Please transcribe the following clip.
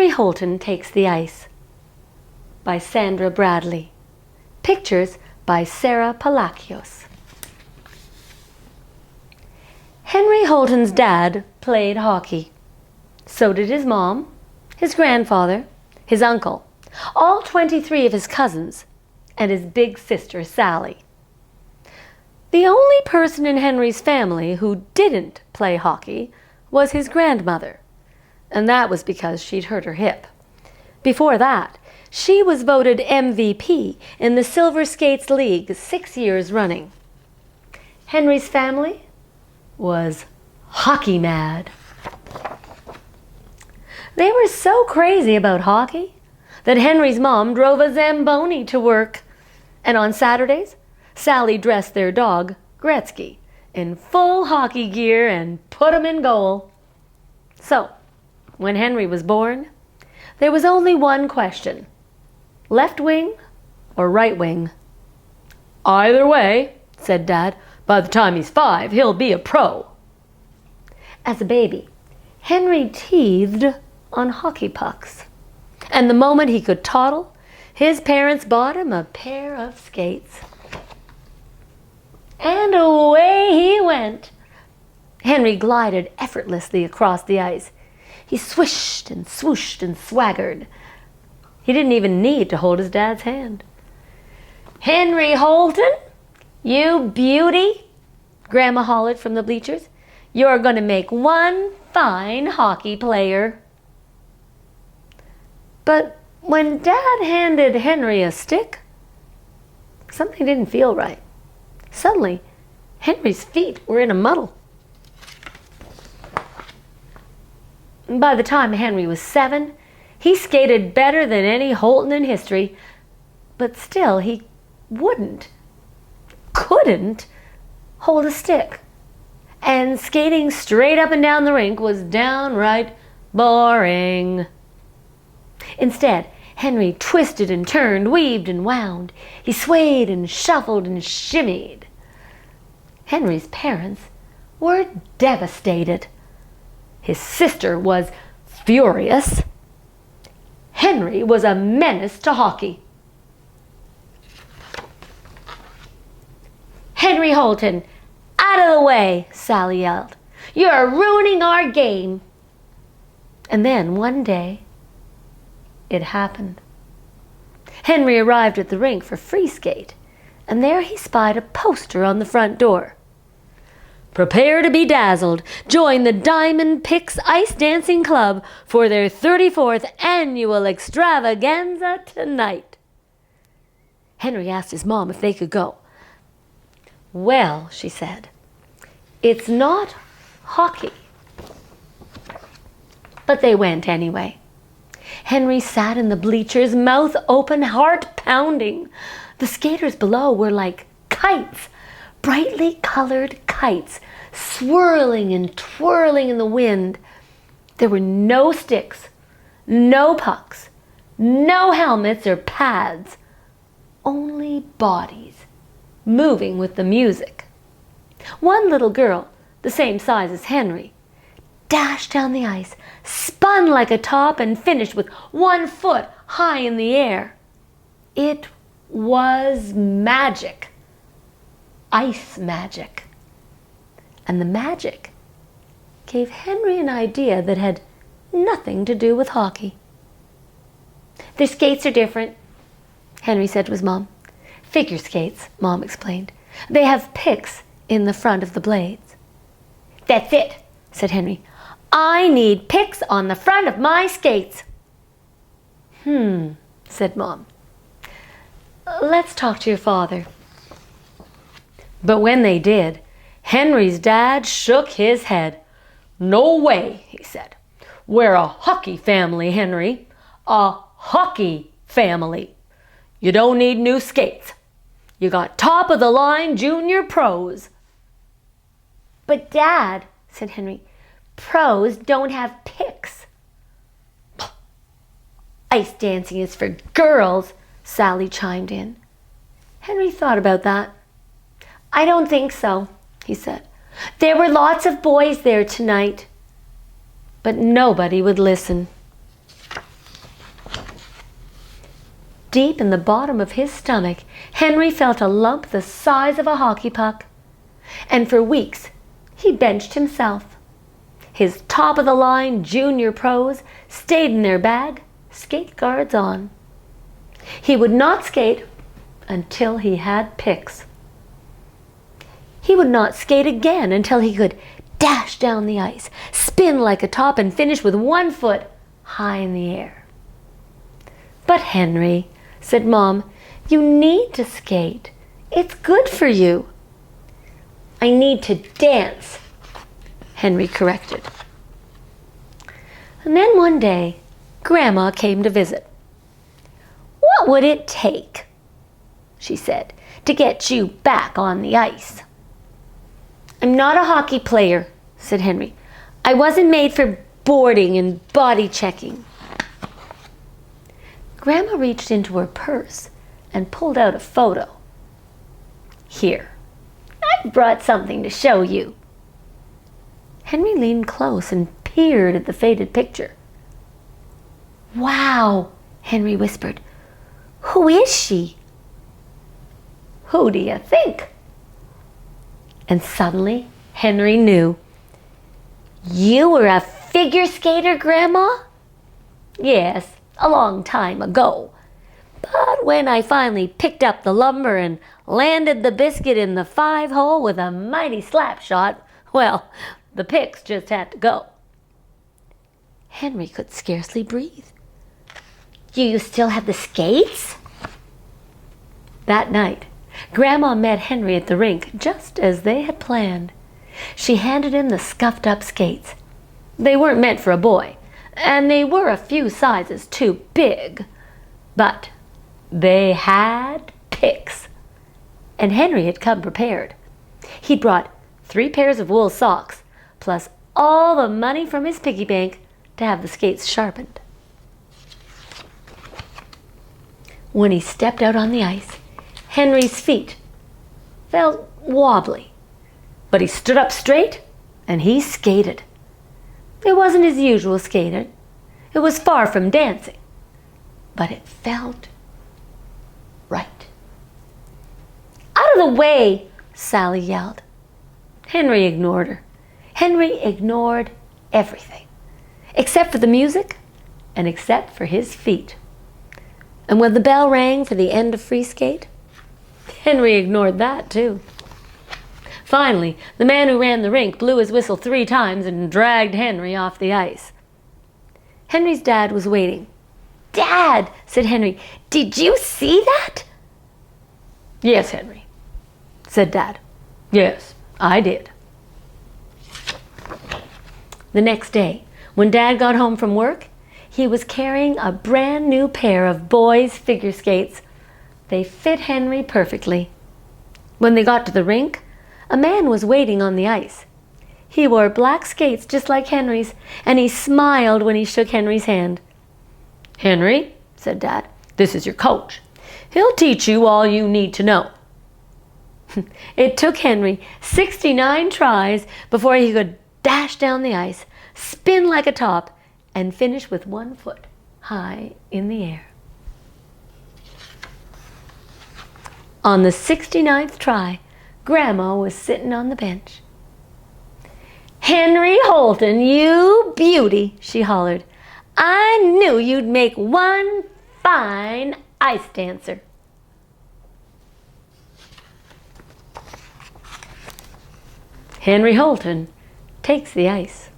Henry Holton Takes the Ice by Sandra Bradley. Pictures by Sara Palacios. Henry Holton's dad played hockey. So did his mom, his grandfather, his uncle, all 23 of his cousins, and his big sister Sally. The only person in Henry's family who didn't play hockey was his grandmother, and that was because she'd hurt her hip. Before that, she was voted MVP in the Silver Skates League 6 years running. Henry's family was hockey mad. They were so crazy about hockey that Henry's mom drove a Zamboni to work, and on Saturdays, Sally dressed their dog, Gretzky, in full hockey gear and put him in goal. So, when Henry was born, there was only one question: left wing or right wing? Either way, said Dad, by the time he's 5, he'll be a pro. As a baby, Henry teethed on hockey pucks, and the moment he could toddle, his parents bought him a pair of skates. And away he went. Henry glided effortlessly across the ice. He swished and swooshed and swaggered. He didn't even need to hold his dad's hand. "Henry Holton, you beauty," Grandma hollered from the bleachers. "You're going to make one fine hockey player." But when Dad handed Henry a stick, something didn't feel right. Suddenly, Henry's feet were in a muddle. By the time Henry was 7, he skated better than any Holton in history, but still he couldn't hold a stick. And skating straight up and down the rink was downright boring. Instead, Henry twisted and turned, weaved and wound. He swayed and shuffled and shimmied. Henry's parents were devastated. His sister was furious. Henry was a menace to hockey. "Henry Holton, out of the way," Sally yelled. "You're ruining our game." And then one day, it happened. Henry arrived at the rink for free skate, and there he spied a poster on the front door. "Prepare to be dazzled. Join the Diamond Picks Ice Dancing Club for their 34th annual extravaganza tonight." Henry asked his mom if they could go. "Well," she said, "it's not hockey." But they went anyway. Henry sat in the bleachers, mouth open, heart pounding. The skaters below were like kites, brightly colored kites, swirling and twirling in the wind. There were no sticks, no pucks, no helmets or pads, only bodies moving with the music. One little girl, the same size as Henry, dashed down the ice, spun like a top, and finished with 1 foot high in the air. It was magic. Ice magic. And the magic gave Henry an idea that had nothing to do with hockey. "Their skates are different," Henry said to his mom. "Figure skates," Mom explained. "They have picks in the front of the blades." "That's it," said Henry. "I need picks on the front of my skates." Said Mom. "Let's talk to your father." But when they did, Henry's dad shook his head. "No way," he said. "We're a hockey family, Henry. A hockey family. You don't need new skates. You got top-of-the-line junior pros." "But Dad," said Henry, "pros don't have picks." "Ice dancing is for girls," Sally chimed in. Henry thought about that. "I don't think so," he said. "There were lots of boys there tonight." But nobody would listen. Deep in the bottom of his stomach, Henry felt a lump the size of a hockey puck. And for weeks, he benched himself. His top-of-the-line junior pros stayed in their bag, skate guards on. He would not skate until he had picks. He would not skate again until he could dash down the ice, spin like a top, and finish with one foot high in the air. "But Henry," said Mom, "you need to skate. It's good for you." "I need to dance," Henry corrected. And then one day, Grandma came to visit. "What would it take," she said, "to get you back on the ice?" "I'm not a hockey player," said Henry. "I wasn't made for boarding and body checking." Grandma reached into her purse and pulled out a photo. "Here, I've brought something to show you." Henry leaned close and peered at the faded picture. "Wow," Henry whispered. "Who is she?" "Who do you think?" And suddenly, Henry knew. "You were a figure skater, Grandma?" "Yes, a long time ago. But when I finally picked up the lumber and landed the biscuit in the 5-hole with a mighty slap shot, well, the picks just had to go." Henry could scarcely breathe. "Do you still have the skates?" That night, Grandma met Henry at the rink just as they had planned. She handed him the scuffed-up skates. They weren't meant for a boy, and they were a few sizes too big. But they had picks. And Henry had come prepared. He'd brought 3 pairs of wool socks, plus all the money from his piggy bank to have the skates sharpened. When he stepped out on the ice, Henry's feet felt wobbly, but he stood up straight and he skated. It wasn't his usual skating. It was far from dancing, but it felt right. "Out of the way!" Sally yelled. Henry ignored her. Henry ignored everything, except for the music and except for his feet. And when the bell rang for the end of free skate, Henry ignored that too. Finally, the man who ran the rink blew his whistle 3 times and dragged Henry off the ice. Henry's dad was waiting. "Dad," said Henry, "did you see that?" "Yes, Henry," said Dad. "Yes, I did." The next day, when Dad got home from work, he was carrying a brand new pair of boys' figure skates. They fit Henry perfectly. When they got to the rink, a man was waiting on the ice. He wore black skates just like Henry's, and he smiled when he shook Henry's hand. "Henry," said Dad, "this is your coach. He'll teach you all you need to know." It took Henry 69 tries before he could dash down the ice, spin like a top, and finish with 1 foot high in the air. On the 69th try, Grandma was sitting on the bench. "Henry Holton, you beauty," she hollered. "I knew you'd make one fine ice dancer." Henry Holton takes the ice.